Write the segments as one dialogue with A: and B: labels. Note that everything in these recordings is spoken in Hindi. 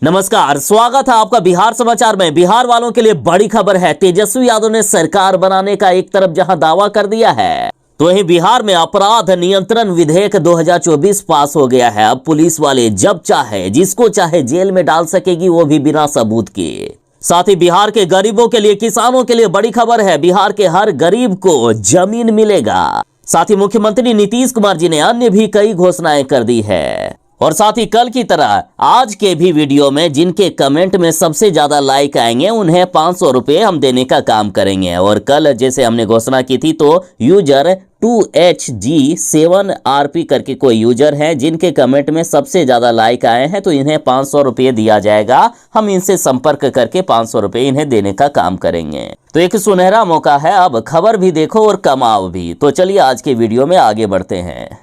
A: नमस्कार, स्वागत है आपका बिहार समाचार में। बिहार वालों के लिए बड़ी खबर है। तेजस्वी यादव ने सरकार बनाने का एक तरफ जहां दावा कर दिया है, तो वहीं बिहार में अपराध नियंत्रण विधेयक 2024 पास हो गया है। अब पुलिस वाले जब चाहे जिसको चाहे जेल में डाल सकेगी, वो भी बिना सबूत के। साथ ही बिहार के गरीबों के लिए, किसानों के लिए बड़ी खबर है। बिहार के हर गरीब को जमीन मिलेगा। साथ ही मुख्यमंत्री नीतीश कुमार जी ने अन्य भी कई घोषणाएं कर दी है। और साथ ही कल की तरह आज के भी वीडियो में जिनके कमेंट में सबसे ज्यादा लाइक आएंगे उन्हें 500 रुपए हम देने का काम करेंगे। और कल जैसे हमने घोषणा की थी, तो यूजर 2HG7RP करके कोई यूजर है जिनके कमेंट में सबसे ज्यादा लाइक आए हैं, तो इन्हें 500 रुपये दिया जाएगा। हम इनसे संपर्क करके 500 रुपये इन्हें देने का काम करेंगे। तो एक सुनहरा मौका है, अब खबर भी देखो और कमाओ भी। तो चलिए आज के वीडियो में आगे बढ़ते हैं।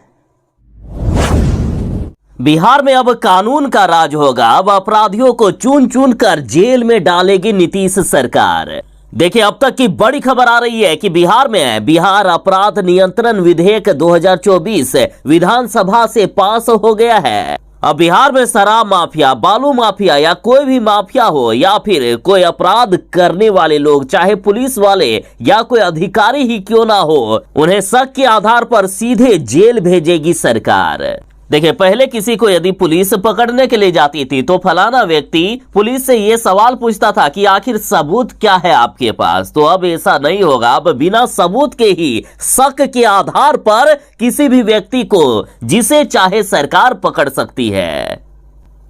A: बिहार में अब कानून का राज होगा। अब अपराधियों को चुन चुन कर जेल में डालेगी नीतीश सरकार। देखिए, अब तक की बड़ी खबर आ रही है कि बिहार अपराध नियंत्रण विधेयक 2024 विधानसभा से पास हो गया है। अब बिहार में शराब माफिया, बालू माफिया या कोई भी माफिया हो या फिर कोई अपराध करने वाले लोग, चाहे पुलिस वाले या कोई अधिकारी ही क्यों ना हो, उन्हें शक के आधार पर सीधे जेल भेजेगी सरकार। देखिए, पहले किसी को यदि पुलिस पकड़ने के लिए जाती थी तो फलाना व्यक्ति पुलिस से ये सवाल पूछता था कि आखिर सबूत क्या है आपके पास। तो अब ऐसा नहीं होगा। अब बिना सबूत के ही शक के आधार पर किसी भी व्यक्ति को जिसे चाहे सरकार पकड़ सकती है।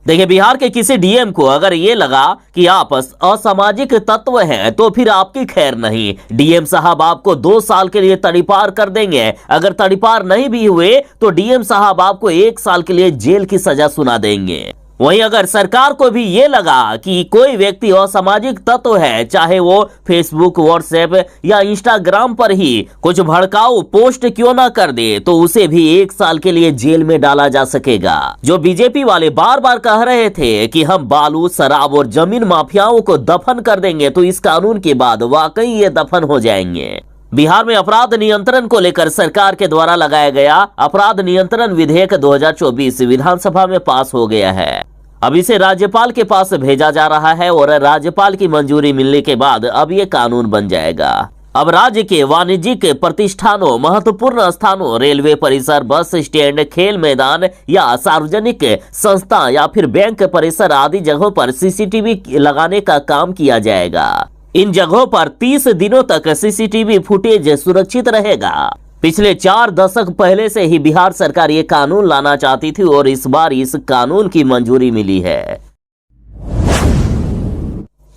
A: देखिए, बिहार के किसी डीएम को अगर ये लगा कि आप असामाजिक तत्व हैं, तो फिर आपकी खैर नहीं। डीएम साहब आपको 2 साल के लिए तड़ीपार कर देंगे। अगर तड़ीपार नहीं भी हुए तो डीएम साहब आपको 1 साल के लिए जेल की सजा सुना देंगे। वहीं अगर सरकार को भी ये लगा कि कोई व्यक्ति असामाजिक तत्व है, चाहे वो फेसबुक, व्हाट्सएप या इंस्टाग्राम पर ही कुछ भड़काऊ पोस्ट क्यों ना कर दे, तो उसे भी 1 साल के लिए जेल में डाला जा सकेगा। जो बीजेपी वाले बार बार कह रहे थे कि हम बालू, शराब और जमीन माफियाओं को दफन कर देंगे, तो इस कानून के बाद वाकई ये दफन हो जाएंगे। बिहार में अपराध नियंत्रण को लेकर सरकार के द्वारा लगाया गया अपराध नियंत्रण विधेयक 2024 विधानसभा में पास हो गया है। अब इसे राज्यपाल के पास भेजा जा रहा है और राज्यपाल की मंजूरी मिलने के बाद अब ये कानून बन जाएगा। अब राज्य के वाणिज्यिक प्रतिष्ठानों, महत्वपूर्ण स्थानों, रेलवे परिसर, बस स्टैंड, खेल मैदान या सार्वजनिक संस्था या फिर बैंक परिसर आदि जगहों पर सीसीटीवी लगाने का काम किया जाएगा। इन जगहों पर 30 दिनों तक सीसीटीवी फुटेज सुरक्षित रहेगा। पिछले 4 दशक पहले से ही बिहार सरकार ये कानून लाना चाहती थी और इस बार इस कानून की मंजूरी मिली है।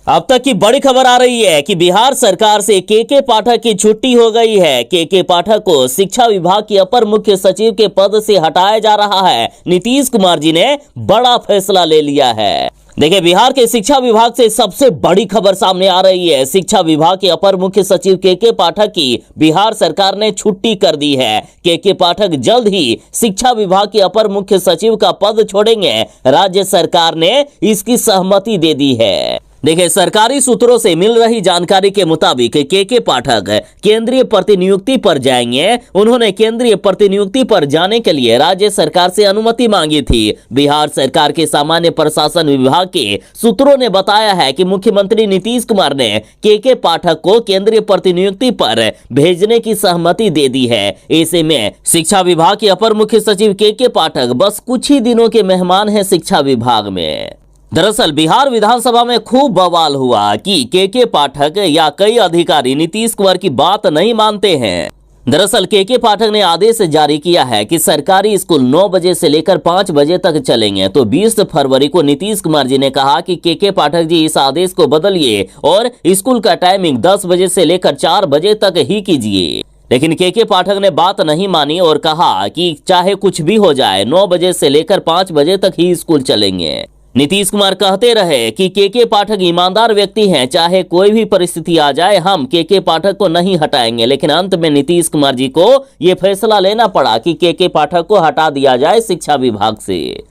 A: अब तक की बड़ी खबर आ रही है कि बिहार सरकार से के पाठक की छुट्टी हो गई है। के पाठक को शिक्षा विभाग के अपर मुख्य सचिव के पद से हटाया जा रहा है। नीतीश कुमार जी ने बड़ा फैसला ले लिया है। देखिए, बिहार के शिक्षा विभाग से सबसे बड़ी खबर सामने आ रही है। शिक्षा विभाग के अपर मुख्य सचिव के पाठक की बिहार सरकार ने छुट्टी कर दी है। के पाठक जल्द ही शिक्षा विभाग के अपर मुख्य सचिव का पद छोड़ेंगे। राज्य सरकार ने इसकी सहमति दे दी है। देखिए, सरकारी सूत्रों से मिल रही जानकारी के मुताबिक के पाठक केंद्रीय प्रतिनियुक्ति पर जाएंगे। उन्होंने केंद्रीय प्रतिनियुक्ति पर जाने के लिए राज्य सरकार से अनुमति मांगी थी। बिहार सरकार के सामान्य प्रशासन विभाग के सूत्रों ने बताया है कि मुख्यमंत्री नीतीश कुमार ने के पाठक को केंद्रीय प्रतिनियुक्ति पर भेजने की सहमति दे दी है। ऐसे में शिक्षा विभाग के अपर मुख्य सचिव के पाठक बस कुछ ही दिनों के मेहमान हैं शिक्षा विभाग में। दरअसल बिहार विधानसभा में खूब बवाल हुआ कि के पाठक या कई अधिकारी नीतीश कुमार की बात नहीं मानते हैं। दरअसल के पाठक ने आदेश जारी किया है कि सरकारी स्कूल 9 बजे से लेकर 5 बजे तक चलेंगे। तो 20 फरवरी को नीतीश कुमार जी ने कहा कि के पाठक जी इस आदेश को बदलिए और स्कूल का टाइमिंग 10 बजे से लेकर 4 बजे तक ही कीजिए। लेकिन के पाठक ने बात नहीं मानी और कहा कि चाहे कुछ भी हो जाए, 9 बजे से लेकर 5 बजे तक ही स्कूल चलेंगे। नीतीश कुमार कहते रहे कि के पाठक ईमानदार व्यक्ति हैं, चाहे कोई भी परिस्थिति आ जाए हम के पाठक को नहीं हटाएंगे। लेकिन अंत में नीतीश कुमार जी को यह फैसला लेना पड़ा कि के पाठक को हटा दिया जाए शिक्षा विभाग से।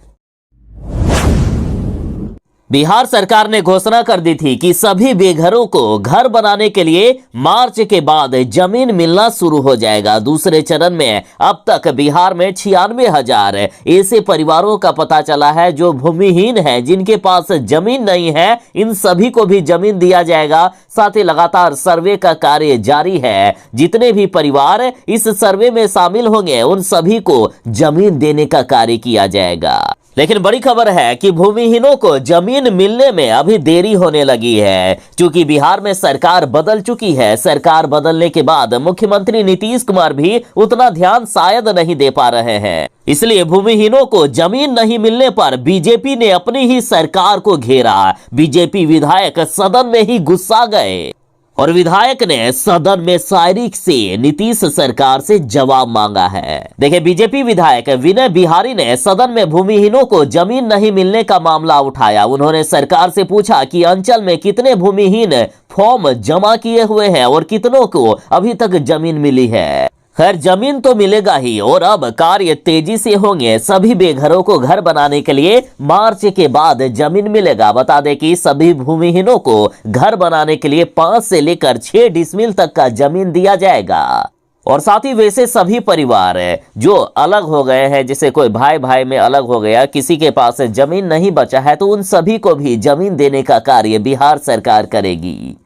A: बिहार सरकार ने घोषणा कर दी थी कि सभी बेघरों को घर बनाने के लिए मार्च के बाद जमीन मिलना शुरू हो जाएगा। दूसरे चरण में अब तक बिहार में 96,000 ऐसे परिवारों का पता चला है जो भूमिहीन है, जिनके पास जमीन नहीं है। इन सभी को भी जमीन दिया जाएगा। साथ ही लगातार सर्वे का कार्य जारी है। जितने भी परिवार इस सर्वे में शामिल होंगे उन सभी को जमीन देने का कार्य किया जाएगा। लेकिन बड़ी खबर है कि भूमिहीनों को जमीन मिलने में अभी देरी होने लगी है, क्योंकि बिहार में सरकार बदल चुकी है। सरकार बदलने के बाद मुख्यमंत्री नीतीश कुमार भी उतना ध्यान शायद नहीं दे पा रहे हैं। इसलिए भूमिहीनों को जमीन नहीं मिलने पर बीजेपी ने अपनी ही सरकार को घेरा। बीजेपी विधायक सदन में ही गुस्सा गए और विधायक ने सदन में शायरी से नीतीश सरकार से जवाब मांगा है। देखिए, बीजेपी विधायक विनय बिहारी ने सदन में भूमिहीनों को जमीन नहीं मिलने का मामला उठाया। उन्होंने सरकार से पूछा कि अंचल में कितने भूमिहीन फॉर्म जमा किए हुए हैं और कितनों को अभी तक जमीन मिली है। खैर, जमीन तो मिलेगा ही और अब कार्य तेजी से होंगे। सभी बेघरों को घर बनाने के लिए मार्च के बाद जमीन मिलेगा। बता दें कि सभी भूमिहीनों को घर बनाने के लिए 5 से लेकर 6 डिसमिल तक का जमीन दिया जाएगा। और साथ ही वैसे सभी परिवार जो अलग हो गए हैं, जैसे कोई भाई भाई में अलग हो गया, किसी के पास जमीन नहीं बचा है, तो उन सभी को भी जमीन देने का कार्य बिहार सरकार करेगी।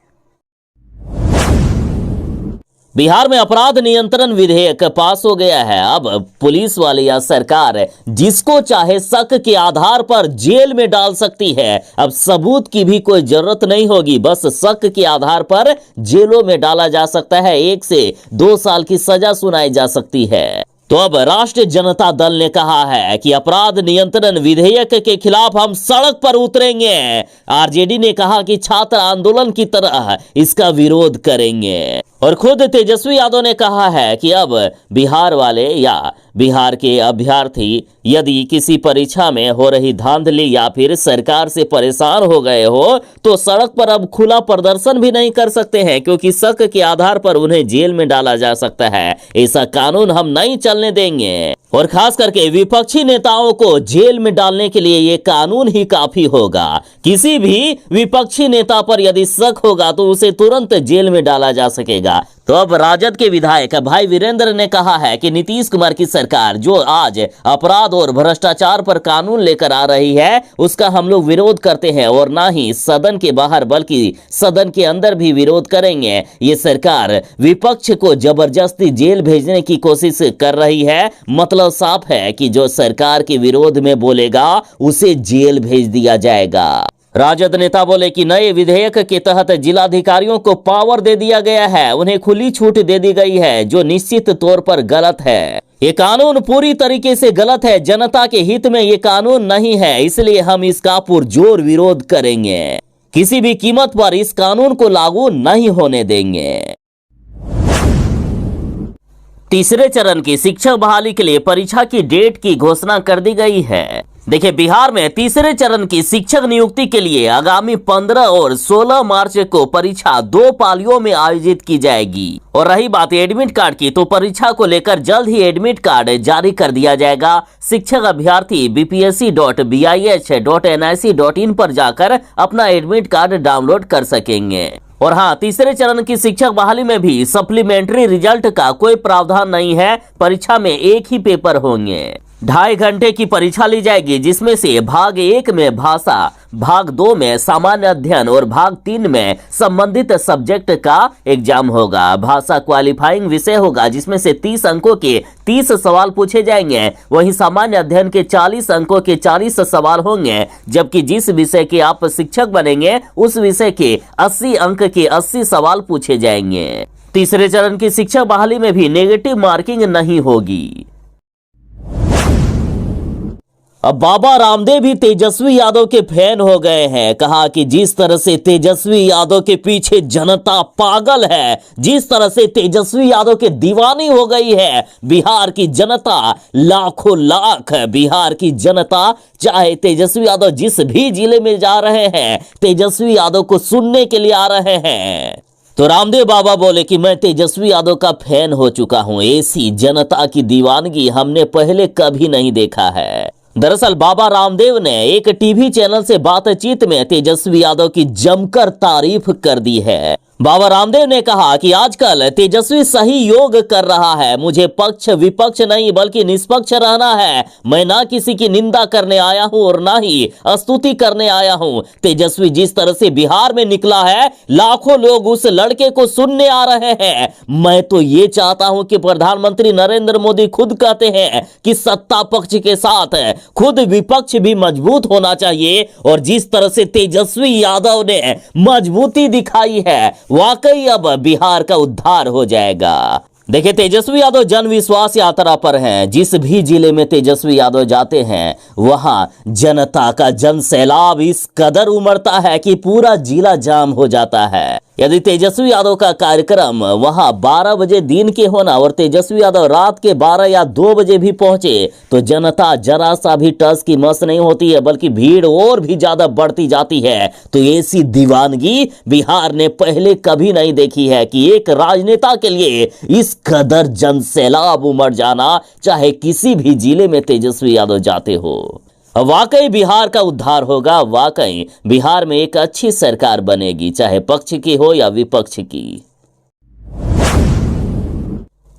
A: बिहार में अपराध नियंत्रण विधेयक पास हो गया है। अब पुलिस वाले या सरकार जिसको चाहे शक के आधार पर जेल में डाल सकती है। अब सबूत की भी कोई जरूरत नहीं होगी, बस शक के आधार पर जेलों में डाला जा सकता है। 1 से 2 साल की सजा सुनाई जा सकती है। तो अब राष्ट्रीय जनता दल ने कहा है कि अपराध नियंत्रण विधेयक के खिलाफ हम सड़क पर उतरेंगे। आरजेडी ने कहा कि छात्र आंदोलन की तरह इसका विरोध करेंगे। और खुद तेजस्वी यादव ने कहा है कि अब बिहार वाले या बिहार के अभ्यर्थी यदि किसी परीक्षा में हो रही धांधली या फिर सरकार से परेशान हो गए हो तो सड़क पर अब खुला प्रदर्शन भी नहीं कर सकते हैं, क्योंकि शक के आधार पर उन्हें जेल में डाला जा सकता है। ऐसा कानून हम नहीं चलने देंगे। और खास करके विपक्षी नेताओं को जेल में डालने के लिए ये कानून ही काफी होगा। किसी भी विपक्षी नेता पर यदि शक होगा तो उसे तुरंत जेल में डाला जा सकेगा। तो अब राजद के विधायक भाई वीरेंद्र ने कहा है कि नीतीश कुमार की सरकार जो आज अपराध और भ्रष्टाचार पर कानून लेकर आ रही है उसका हम लोग विरोध करते हैं, और ना ही सदन के बाहर बल्कि सदन के अंदर भी विरोध करेंगे। ये सरकार विपक्ष को जबरदस्ती जेल भेजने की कोशिश कर रही है। मतलब साफ है कि जो सरकार के विरोध में बोलेगा उसे जेल भेज दिया जाएगा। राजद नेता बोले कि नए विधेयक के तहत जिलाधिकारियों को पावर दे दिया गया है, उन्हें खुली छूट दे दी गई है, जो निश्चित तौर पर गलत है। ये कानून पूरी तरीके से गलत है। जनता के हित में ये कानून नहीं है, इसलिए हम इसका पुरजोर विरोध करेंगे। किसी भी कीमत पर इस कानून को लागू नहीं होने देंगे। तीसरे चरण की शिक्षक बहाली के लिए परीक्षा की डेट की घोषणा कर दी गई है। देखिए, बिहार में तीसरे चरण की शिक्षक नियुक्ति के लिए आगामी 15 और 16 मार्च को परीक्षा 2 पालियों में आयोजित की जाएगी। और रही बात एडमिट कार्ड की, तो परीक्षा को लेकर जल्द ही एडमिट कार्ड जारी कर दिया जाएगा। शिक्षक अभ्यर्थी bpsc.bih.nic.in पर जाकर अपना एडमिट कार्ड डाउनलोड कर सकेंगे। और हाँ, तीसरे चरण की शिक्षक बहाली में भी सप्लीमेंट्री रिजल्ट का कोई प्रावधान नहीं है। परीक्षा में एक ही पेपर होंगे। 2.5 घंटे की परीक्षा ली जाएगी, जिसमें से भाग 1 में भाषा, भाग 2 में सामान्य अध्ययन और भाग 3 में संबंधित सब्जेक्ट का एग्जाम होगा। भाषा क्वालिफाइंग विषय होगा, जिसमें से 30 अंकों के 30 सवाल पूछे जाएंगे। वहीं सामान्य अध्ययन के 40 अंकों के 40 सवाल होंगे, जबकि जिस विषय के आप शिक्षक बनेंगे उस विषय के 80 अंक के 80 सवाल पूछे जाएंगे। तीसरे चरण की शिक्षक बहाली में भी नेगेटिव मार्किंग नहीं होगी। अब बाबा रामदेव भी तेजस्वी यादव के फैन हो गए हैं। कहा कि जिस तरह से तेजस्वी यादव के पीछे जनता पागल है, जिस तरह से तेजस्वी यादव के दीवानी हो गई है बिहार की जनता, लाखों लाख बिहार की जनता, चाहे तेजस्वी यादव जिस भी जिले में जा रहे हैं तेजस्वी यादव को सुनने के लिए आ रहे हैं। तो रामदेव बाबा बोले कि मैं तेजस्वी यादव का फैन हो चुका हूं। ऐसी जनता की दीवानगी हमने पहले कभी नहीं देखा है। दरअसल बाबा रामदेव ने एक टीवी चैनल से बातचीत में तेजस्वी यादव की जमकर तारीफ कर दी है। बाबा रामदेव ने कहा कि आजकल तेजस्वी सही योग कर रहा है। मुझे पक्ष विपक्ष नहीं बल्कि निष्पक्ष रहना है। मैं ना किसी की निंदा करने आया हूं और ना ही स्तुति करने आया हूं। तेजस्वी जिस तरह से बिहार में निकला है, लाखों लोग उस लड़के को सुनने आ रहे हैं। मैं तो ये चाहता हूं कि प्रधानमंत्री नरेंद्र मोदी खुद कहते हैं कि सत्ता पक्ष के साथ खुद विपक्ष भी मजबूत होना चाहिए, और जिस तरह से तेजस्वी यादव ने मजबूती दिखाई है, वाकई अब बिहार का उद्धार हो जाएगा। देखिए, तेजस्वी यादव जन विश्वास यात्रा पर हैं। जिस भी जिले में तेजस्वी यादव जाते हैं वहां जनता का जन सैलाब इस कदर उमड़ता है कि पूरा जिला जाम हो जाता है। यदि तेजस्वी यादव का कार्यक्रम वहां 12 बजे दिन के होना और तेजस्वी यादव रात के 12 या 2 बजे भी पहुंचे तो जनता जरा सा भी टस की मस नहीं होती है, बल्कि भीड़ और भी ज्यादा बढ़ती जाती है। तो ऐसी दीवानगी बिहार ने पहले कभी नहीं देखी है कि एक राजनेता के लिए इस कदर जन सैलाब उमड़ जाना, चाहे किसी भी जिले में तेजस्वी यादव जाते हो। वाकई बिहार का उद्धार होगा। वाकई बिहार में एक अच्छी सरकार बनेगी, चाहे पक्ष की हो या विपक्ष की।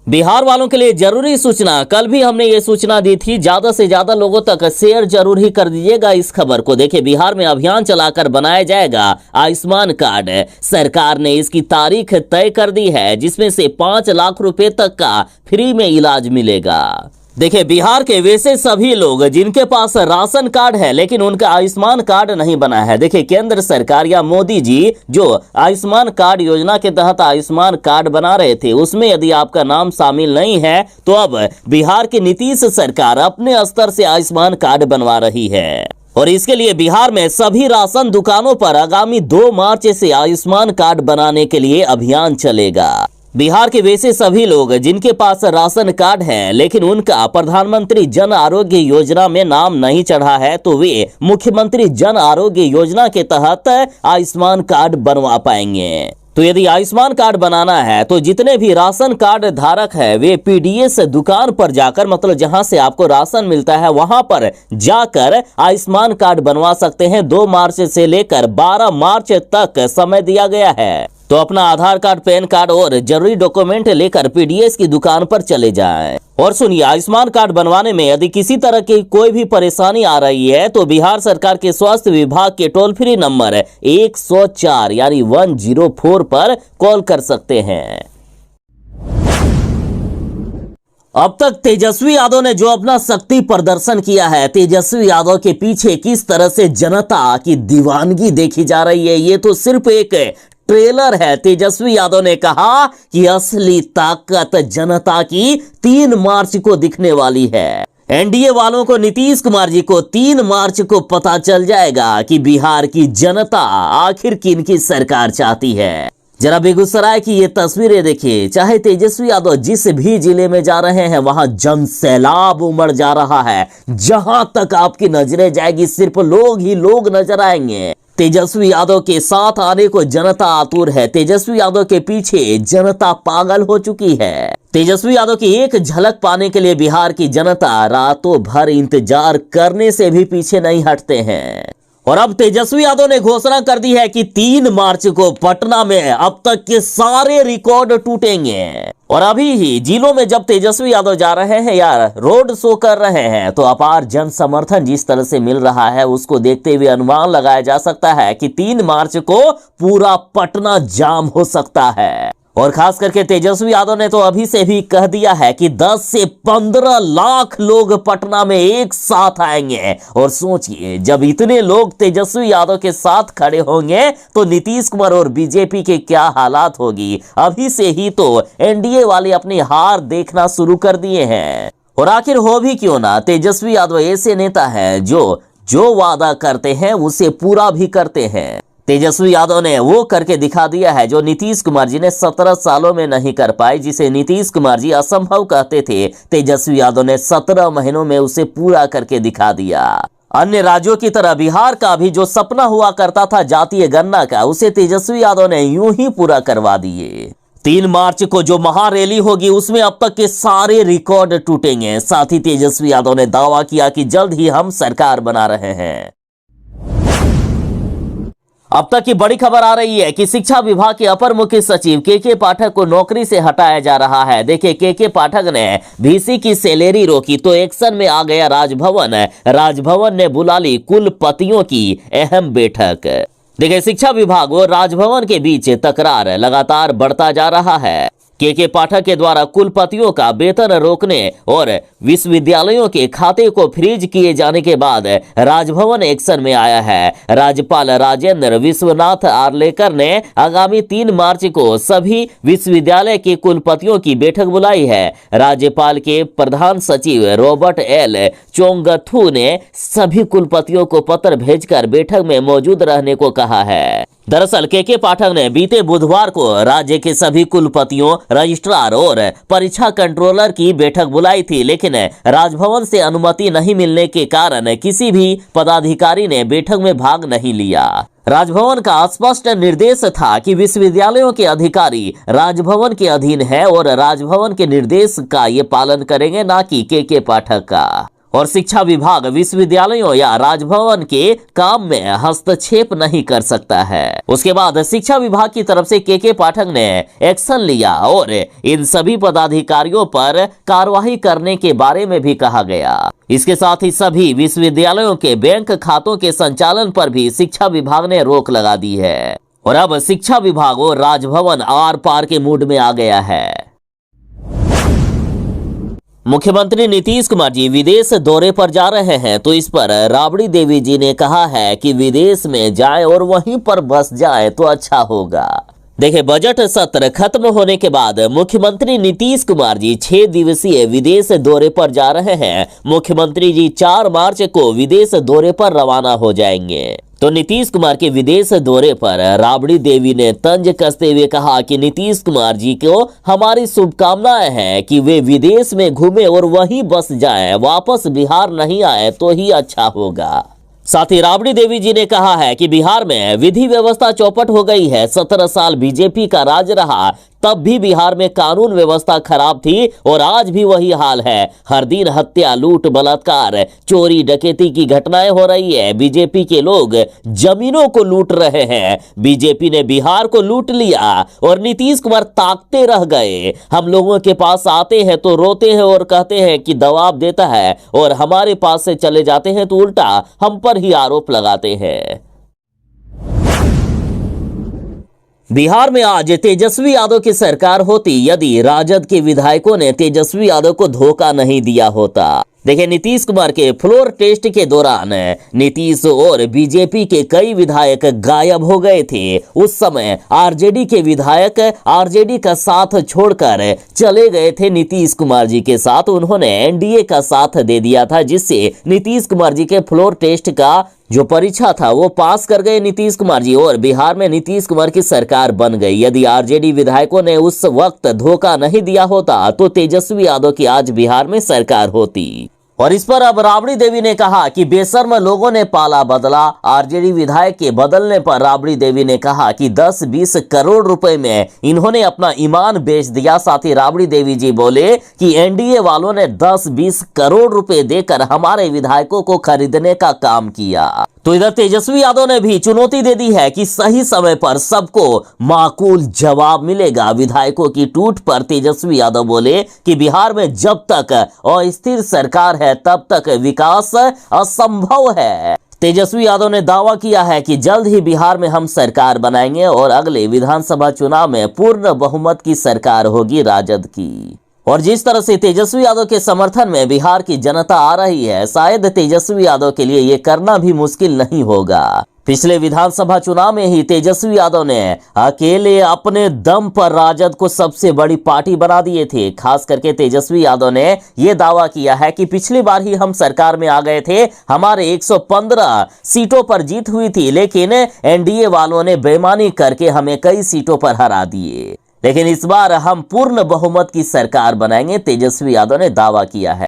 A: बिहार वालों के लिए जरूरी सूचना, कल भी हमने ये सूचना दी थी, ज्यादा से ज्यादा लोगों तक शेयर जरूर ही कर दीजिएगा इस खबर को। देखिए, बिहार में अभियान चलाकर बनाया जाएगा आयुष्मान कार्ड। सरकार ने इसकी तारीख तय कर दी है, जिसमें से 5 लाख रुपए तक का फ्री में इलाज मिलेगा। देखिए, बिहार के वैसे सभी लोग जिनके पास राशन कार्ड है लेकिन उनका आयुष्मान कार्ड नहीं बना है। देखिए, केंद्र सरकार या मोदी जी जो आयुष्मान कार्ड योजना के तहत आयुष्मान कार्ड बना रहे थे, उसमें यदि आपका नाम शामिल नहीं है तो अब बिहार की नीतीश सरकार अपने स्तर से आयुष्मान कार्ड बनवा रही है। और इसके लिए बिहार में सभी राशन दुकानों पर आगामी 2 मार्च से आयुष्मान कार्ड बनाने के लिए अभियान चलेगा। बिहार के वैसे सभी लोग जिनके पास राशन कार्ड है लेकिन उनका प्रधानमंत्री जन आरोग्य योजना में नाम नहीं चढ़ा है, तो वे मुख्यमंत्री जन आरोग्य योजना के तहत आयुष्मान कार्ड बनवा पाएंगे। तो यदि आयुष्मान कार्ड बनाना है तो जितने भी राशन कार्ड धारक है वे पीडीएस दुकान पर जाकर, मतलब जहां से आपको राशन मिलता है वहां पर जाकर आयुष्मान कार्ड बनवा सकते हैं। 2 मार्च से लेकर 12 मार्च तक समय दिया गया है। तो अपना आधार कार्ड, पैन कार्ड और जरूरी डॉक्यूमेंट लेकर पीडीएस की दुकान पर चले जाएं। और सुनिए, आयुष्मान कार्ड बनवाने में यदि किसी तरह की कोई भी परेशानी आ रही है तो बिहार सरकार के स्वास्थ्य विभाग के टोल फ्री नंबर 104 यानी 104 पर कॉल कर सकते हैं। अब तक तेजस्वी यादव ने जो अपना शक्ति प्रदर्शन किया है, तेजस्वी यादव के पीछे किस तरह से जनता की दीवानगी देखी जा रही है, ये तो सिर्फ एक ट्रेलर है। तेजस्वी यादव ने कहा कि असली ताकत जनता की 3 मार्च को दिखने वाली है। एनडीए वालों को, नीतीश कुमार जी को 3 मार्च को पता चल जाएगा कि बिहार की जनता आखिर किनकी सरकार चाहती है। जरा बेगूसराय की ये तस्वीरें देखिए। चाहे तेजस्वी यादव जिस भी जिले में जा रहे हैं वहां जन सैलाब उमड़ जा रहा है। जहां तक आपकी नजरें जाएगी सिर्फ लोग ही लोग नजर आएंगे। तेजस्वी यादव के साथ आने को जनता आतुर है। तेजस्वी यादव के पीछे जनता पागल हो चुकी है। तेजस्वी यादव की एक झलक पाने के लिए बिहार की जनता रातों भर इंतजार करने से भी पीछे नहीं हटते हैं। और अब तेजस्वी यादव ने घोषणा कर दी है कि 3 मार्च को पटना में अब तक के सारे रिकॉर्ड टूटेंगे। और अभी ही जिलों में जब तेजस्वी यादव जा रहे हैं यार, रोड शो कर रहे हैं, तो अपार जन समर्थन जिस तरह से मिल रहा है उसको देखते हुए अनुमान लगाया जा सकता है कि 3 मार्च को पूरा पटना जाम हो सकता है। और खास करके तेजस्वी यादव ने तो अभी से भी कह दिया है कि 10 से 15 लाख लोग पटना में एक साथ आएंगे। और सोचिए, जब इतने लोग तेजस्वी यादव के साथ खड़े होंगे तो नीतीश कुमार और बीजेपी के क्या हालात होगी। अभी से ही तो एनडीए वाले अपनी हार देखना शुरू कर दिए हैं। और आखिर हो भी क्यों ना, तेजस्वी यादव ऐसे नेता हैं जो वादा करते हैं उसे पूरा भी करते हैं। तेजस्वी यादव ने वो करके दिखा दिया है जो नीतीश कुमार जी ने 17 सालों में नहीं कर पाए। जिसे नीतीश कुमार जी असंभव कहते थे, तेजस्वी यादव ने 17 महीनों में उसे पूरा करके दिखा दिया। अन्य राज्यों की तरह बिहार का भी जो सपना हुआ करता था जातीय गणना का, उसे तेजस्वी यादव ने यूं ही पूरा करवा दिए। 3 मार्च को जो महारैली होगी उसमें अब तक के सारे रिकॉर्ड टूटेंगे। साथ ही तेजस्वी यादव ने दावा किया कि जल्द ही हम सरकार बना रहे हैं। अब तक की बड़ी खबर आ रही है कि शिक्षा विभाग के अपर मुख्य सचिव के पाठक को नौकरी से हटाया जा रहा है। देखिए, के पाठक ने वीसी की सैलरी रोकी तो एक्शन में आ गया राजभवन। राजभवन ने बुला ली कुलपतियों की अहम बैठक। देखिए, शिक्षा विभाग और राजभवन के बीच तकरार लगातार बढ़ता जा रहा है। के पाठक के द्वारा कुलपतियों का वेतन रोकने और विश्वविद्यालयों के खाते को फ्रीज किए जाने के बाद राजभवन एक्शन में आया है। राज्यपाल राजेंद्र विश्वनाथ आर्लेकर ने आगामी 3 मार्च को सभी विश्वविद्यालय के कुलपतियों की बैठक बुलाई है। राज्यपाल के प्रधान सचिव रॉबर्ट एल चोंगथू ने सभी कुलपतियों को पत्र भेजकर बैठक में मौजूद रहने को कहा है। दरअसल के पाठक ने बीते बुधवार को राज्य के सभी कुलपतियों, रजिस्ट्रार और परीक्षा कंट्रोलर की बैठक बुलाई थी, लेकिन राजभवन से अनुमति नहीं मिलने के कारण किसी भी पदाधिकारी ने बैठक में भाग नहीं लिया। राजभवन का स्पष्ट निर्देश था कि विश्वविद्यालयों के अधिकारी राजभवन के अधीन है और राजभवन के निर्देश का ये पालन करेंगे, ना कि के पाठक का। और शिक्षा विभाग विश्वविद्यालयों या राजभवन के काम में हस्तक्षेप नहीं कर सकता है। उसके बाद शिक्षा विभाग की तरफ से के पाठक ने एक्शन लिया और इन सभी पदाधिकारियों पर कार्रवाई करने के बारे में भी कहा गया। इसके साथ ही सभी विश्वविद्यालयों के बैंक खातों के संचालन पर भी शिक्षा विभाग ने रोक लगा दी है। और अब शिक्षा विभाग और राजभवन आर पार के मूड में आ गया है। मुख्यमंत्री नीतीश कुमार जी विदेश दौरे पर जा रहे हैं, तो इस पर राबड़ी देवी जी ने कहा है कि विदेश में जाएं और वहीं पर बस जाएं तो अच्छा होगा। देखिए, बजट सत्र खत्म होने के बाद मुख्यमंत्री नीतीश कुमार जी 6 दिवसीय विदेश दौरे पर जा रहे हैं। मुख्यमंत्री जी 4 मार्च को विदेश दौरे पर रवाना हो जाएंगे। तो नीतीश कुमार के विदेश दौरे पर राबड़ी देवी ने तंज कसते हुए कहा कि नीतीश कुमार जी को हमारी शुभकामनाएं हैं कि वे विदेश में घूमे और वहीं बस जाएं, वापस बिहार नहीं आए तो ही अच्छा होगा। साथ ही राबड़ी देवी जी ने कहा है कि बिहार में विधि व्यवस्था चौपट हो गई है। 17 साल बीजेपी का राज रहा, तब भी बिहार में कानून व्यवस्था खराब थी और आज भी वही हाल है। हर दिन हत्या, लूट, बलात्कार, चोरी, डकैती की घटनाएं हो रही है। बीजेपी के लोग जमीनों को लूट रहे हैं। बीजेपी ने बिहार को लूट लिया और नीतीश कुमार ताकते रह गए। हम लोगों के पास आते हैं तो रोते हैं और कहते हैं कि दबाव देता है, और हमारे पास से चले जाते हैं तो उल्टा हम पर ही आरोप लगाते हैं। बिहार में आज तेजस्वी यादव की सरकार होती यदि राजद के विधायकों ने तेजस्वी यादव को धोखा नहीं दिया होता। देखिए, नीतीश कुमार के फ्लोर टेस्ट के दौरान नीतीश और बीजेपी के कई विधायक गायब हो गए थे। उस समय आरजेडी के विधायक आरजेडी का साथ छोड़कर चले गए थे नीतीश कुमार जी के साथ। उन्होंने एनडीए का साथ दे दिया था, जिससे नीतीश कुमार जी के फ्लोर टेस्ट का जो परीक्षा था वो पास कर गए नीतीश कुमार जी और बिहार में नीतीश कुमार की सरकार बन गई। यदि आरजेडी विधायकों ने उस वक्त धोखा नहीं दिया होता तो तेजस्वी यादव की आज बिहार में सरकार होती। और इस पर अब राबड़ी देवी ने कहा कि बेशर्म लोगों ने पाला बदला। आरजेडी विधायक के बदलने पर राबड़ी देवी ने कहा कि 10-20 करोड़ रुपए में इन्होंने अपना ईमान बेच दिया। साथ ही राबड़ी देवी जी बोले कि एनडीए वालों ने 10-20 करोड़ रुपए देकर हमारे विधायकों को खरीदने का काम किया। तो इधर तेजस्वी यादव ने भी चुनौती दे दी है कि सही समय पर सबको माकूल जवाब मिलेगा। विधायकों की टूट पर तेजस्वी यादव बोले कि बिहार में जब तक अस्थिर सरकार है तब तक विकास असंभव है। तेजस्वी यादव ने दावा किया है कि जल्द ही बिहार में हम सरकार बनाएंगे और अगले विधानसभा चुनाव में पूर्ण बहुमत की सरकार होगी राजद की। और जिस तरह से तेजस्वी यादव के समर्थन में बिहार की जनता आ रही है, शायद तेजस्वी यादव के लिए ये करना भी मुश्किल नहीं होगा। पिछले विधानसभा चुनाव में ही तेजस्वी यादव ने अकेले अपने दम पर राजद को सबसे बड़ी पार्टी बना दिए थे। खास करके तेजस्वी यादव ने यह दावा किया है कि पिछली बार ही हम सरकार में आ गए थे, हमारे 115 सीटों पर जीत हुई थी, लेकिन एनडीए वालों ने बेईमानी करके हमें कई सीटों पर हरा दिए। लेकिन इस बार हम पूर्ण बहुमत की सरकार बनाएंगे, तेजस्वी यादव ने दावा किया है।